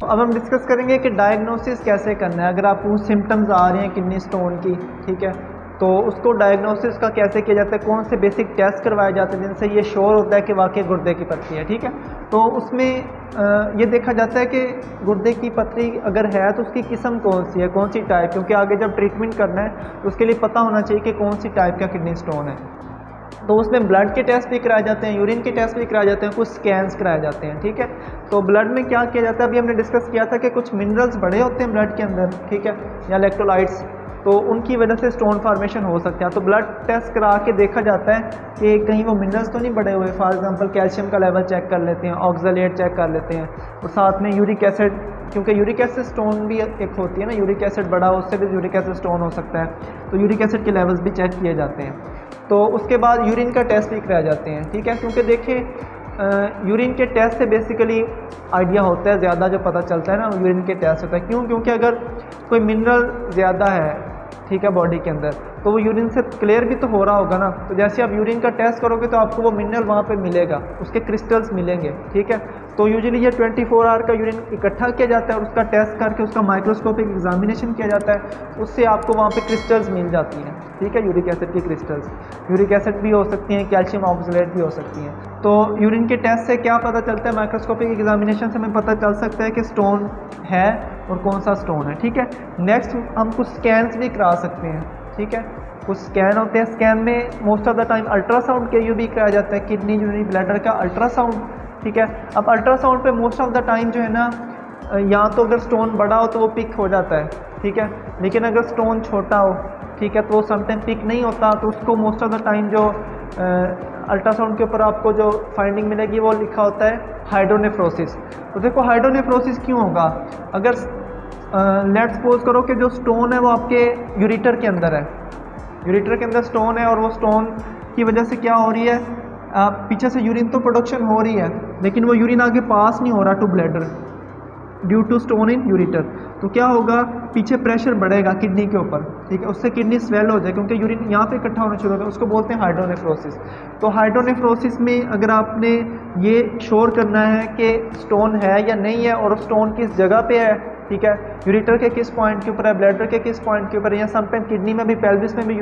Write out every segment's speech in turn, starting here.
अब हम डिस्कस करेंगे कि डायग्नोसिस कैसे करना है। अगर आपको सिम्टम्स आ रहे हैं किडनी स्टोन की, ठीक है, तो उसको डायग्नोसिस का कैसे किया जाता है, कौन से बेसिक टेस्ट करवाए जाते हैं जिनसे ये श्योर होता है कि वाकई गुर्दे की पथरी है, ठीक है। तो उसमें ये देखा जाता है कि गुर्दे की पथरी अगर है तो उसकी किस्म कौन सी है, कौन सी टाइप, क्योंकि आगे जब ट्रीटमेंट करना है तो उसके लिए पता होना चाहिए कि कौन सी टाइप का किडनी स्टोन है। तो उसमें ब्लड के टेस्ट भी कराए जाते हैं, यूरिन के टेस्ट भी कराए जाते हैं, कुछ स्कैन्स कराए जाते हैं, ठीक है। तो ब्लड में क्या किया जाता है, अभी हमने डिस्कस किया था कि कुछ मिनरल्स बड़े होते हैं ब्लड के अंदर, ठीक है, या इलेक्ट्रोलाइट्स, तो उनकी वजह से स्टोन फॉर्मेशन हो सकता है। तो ब्लड टेस्ट करा के देखा जाता है कि कहीं वो मिनरल्स तो नहीं बढ़े हुए। फॉर एग्जांपल कैल्शियम का लेवल चेक कर लेते हैं, ऑक्सलेट चेक कर लेते हैं, और साथ में यूरिक एसिड, क्योंकि यूरिक एसिड स्टोन भी एक होती है ना, यूरिक एसिड बढ़ा उससे भी यूरिक एसिड स्टोन हो सकता है, तो यूरिक एसिड के लेवल्स भी चेक किए जाते हैं। तो उसके बाद यूरिन का टेस्ट भी कराए जाते हैं, ठीक है, क्योंकि देखिए यूरिन के टेस्ट से बेसिकली आइडिया होता है, ज़्यादा जो पता चलता है ना यूरिन के टेस्ट होता है। क्यों? क्योंकि अगर कोई मिनरल ज़्यादा है, ठीक है, बॉडी के अंदर, तो वो यूरिन से क्लियर भी तो हो रहा होगा ना। तो जैसे आप यूरिन का टेस्ट करोगे तो आपको वो मिनरल वहाँ पे मिलेगा, उसके क्रिस्टल्स मिलेंगे, ठीक है। तो यूजुअली ये 24 आवर का यूरिन इकट्ठा किया जाता है और उसका टेस्ट करके उसका माइक्रोस्कोपिक एग्जामिनेशन किया जाता है, उससे आपको वहाँ पे क्रिस्टल्स मिल जाती हैं, ठीक है, यूरिक एसिड की क्रिस्टल्स। यूरिक एसिड भी हो सकती हैं, कैल्शियम ऑक्सलेट भी हो सकती हैं। तो यूरिन के टेस्ट से क्या पता चलता है, माइक्रोस्कोपिक एग्जामिनेशन से हमें पता चल सकता है कि स्टोन है और कौन सा स्टोन है, ठीक है। नेक्स्ट हम कुछ स्कैन्स भी करा सकते हैं, ठीक है, कुछ स्कैन होते हैं। स्कैन में most of the time ultrasound के यू भी कराया जाता है, किडनी यूरिन ब्लैडर का अल्ट्रासाउंड, ठीक है। अब अल्ट्रासाउंड पे मोस्ट ऑफ द टाइम जो है ना, या तो अगर स्टोन बड़ा हो तो वो पिक हो जाता है, ठीक है, लेकिन अगर स्टोन छोटा हो, ठीक है, तो वो समटाइम पिक नहीं होता। तो उसको मोस्ट ऑफ द टाइम जो अल्ट्रासाउंड के ऊपर आपको जो फाइंडिंग मिलेगी वो लिखा होता है हाइड्रोनेफ्रोसिस। तो देखो हाइड्रोनेफ्रोसिस क्यों होगा, अगर लेट्स सपोज करो कि जो स्टोन है वो आपके यूरिटर के अंदर है, यूरिटर के अंदर स्टोन है, और वो स्टोन की वजह से क्या हो रही है, पीछे से यूरिन तो प्रोडक्शन हो रही है लेकिन वो यूरिन आगे पास नहीं हो रहा to bladder due to stone in ureter. तो क्या होगा, पीछे प्रेशर बढ़ेगा किडनी के ऊपर, ठीक है, उससे किडनी स्वेल हो जाए क्योंकि यूरिन यहाँ पे इकट्ठा होना शुरू होगा, उसको बोलते हैं हाइड्रोनेफ्रोसिस। तो हाइड्रोनेफ्रोसिस में अगर आपने ये श्योर करना है कि स्टोन है या नहीं है और स्टोन किस जगह पे है, ठीक है, यूरिटर के किस पॉइंट के ऊपर है, ब्लैडर के किस पॉइंट के ऊपर है, या समटाइम किडनी में भी, पेल्विस में भी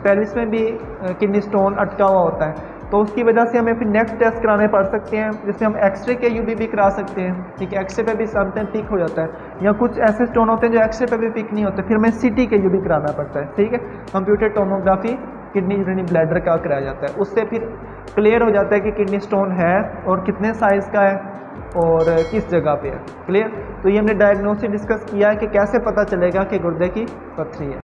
पेल्विस में भी किडनी स्टोन अटका हुआ होता है। तो उसकी वजह से हमें फिर नेक्स्ट टेस्ट कराने पड़ सकते हैं, जिससे हम एक्सरे के यूबी भी करा सकते हैं, ठीक है, एक्सरे पे भी समटाइम पिक हो जाता है, या कुछ ऐसे स्टोन होते हैं जो एक्सरे पे भी पिक नहीं होते, फिर हमें सीटी के यूबी कराना पड़ता है, ठीक है, computer tomography kidney urine bladder का कराया जाता है। उससे फिर क्लियर हो जाता है कि किडनी स्टोन है और कितने साइज़ का है और किस जगह पे है, क्लियर। तो ये हमने डायग्नोसिस डिस्कस किया है कि कैसे पता चलेगा कि गुर्दे की पथरी है।